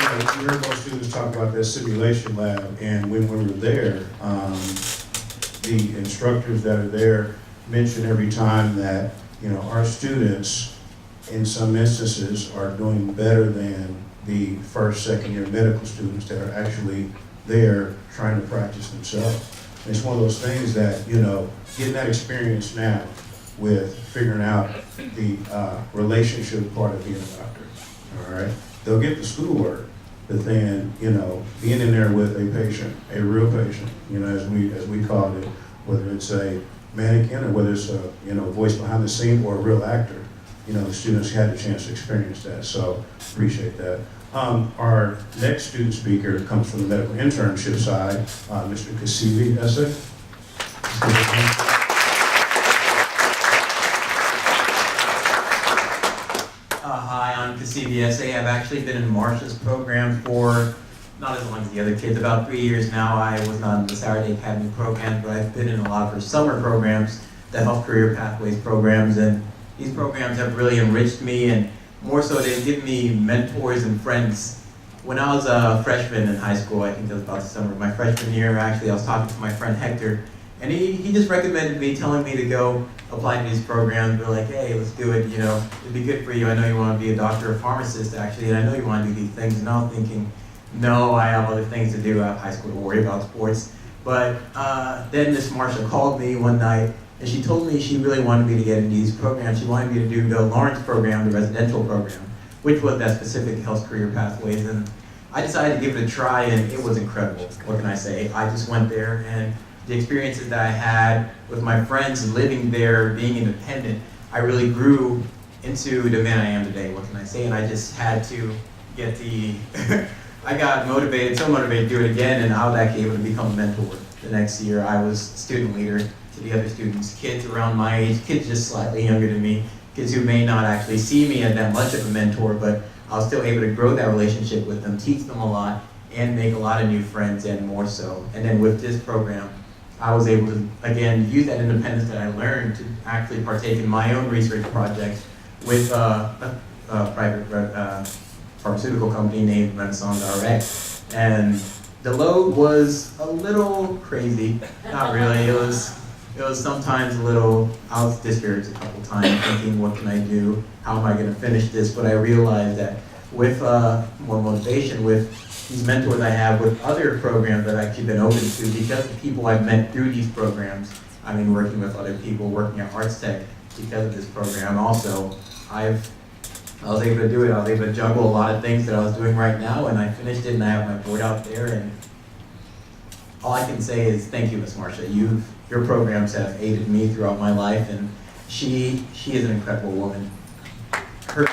you heard most students talk about their simulation lab, and when we were there, the instructors that are there mention every time that, our students, in some instances, are doing better than the first, second year medical students that are actually there trying to practice themselves. And it's one of those things that, getting that experience now with figuring out the relationship part of being a doctor, all right? They'll get the schoolwork, but then, being in there with a patient, a real patient, as we called it, whether it's a mannequin or whether it's a, voice behind the scene or a real actor, the students had the chance to experience that, so appreciate that. Our next student speaker comes from the medical internship side, Mr. Kasivi Essek. Hi, I'm Kasivi Essek. I've actually been in Marcia's program for not as long as the other kids, about 3 years now. I was not in the Saturday Academy program, but I've been in a lot of her summer programs, the Health Career Pathways programs, and these programs have really enriched me, and more so they've given me mentors and friends. When I was a freshman in high school, I think that was about the summer of my freshman year, actually I was talking to my friend Hector, and he just recommended me, telling me to go apply to these programs. We're like, hey, let's do it, it'd be good for you. I know you want to be a doctor or pharmacist, actually, and I know you want to do these things. And I was thinking, no, I have other things to do. I have high school to worry about sports. But then Miss Marcia called me one night, and she told me she really wanted me to get into these programs. She wanted me to do the Lawrence program, the residential program, which was that specific health career pathways. And I decided to give it a try, and it was incredible. What can I say? I just went there, and the experiences that I had with my friends living there, being independent, I really grew into the man I am today. What can I say? And I just had to get the, I got motivated, so motivated to do it again, and I was actually able to become a mentor. The next year, I was student leader to the other students, kids around my age, kids just slightly younger than me, kids who may not actually see me as that much of a mentor, but I was still able to grow that relationship with them, teach them a lot, and make a lot of new friends, and more so. And then with this program, I was able to, again, use that independence that I learned to actually partake in my own research projects with a private pharmaceutical company named Renaissance RX. And the load was a little crazy, not really. It was sometimes a little, I was discouraged a couple times, thinking, what can I do? How am I going to finish this? But I realized that with more motivation, with these mentors I have, with other programs that I've actually been open to, because of people I've met through these programs, I mean, working with other people, working at Arts Tech, because of this program also, I was able to do it. I was able to juggle a lot of things that I was doing right now, and I finished it, and I have my board out there, and all I can say is thank you, Ms. Marcia. Your programs have aided me throughout my life, and she is an incredible woman. Her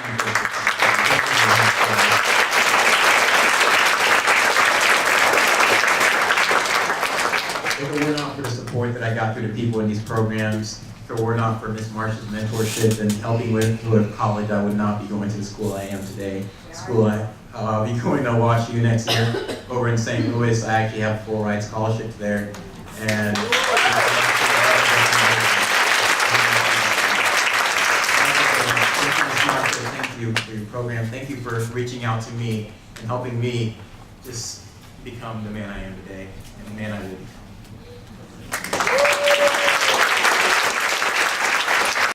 If it were not for the support that I got through the people in these programs, if it were not for Ms. Marcia's mentorship and helping with college, I would not be going to the school I am today. I'll be going to WashU next year over in St. Louis. I actually have full ride scholarships there. And thank you for your program. Thank you for reaching out to me and helping me just become the man I am today and the man I will become.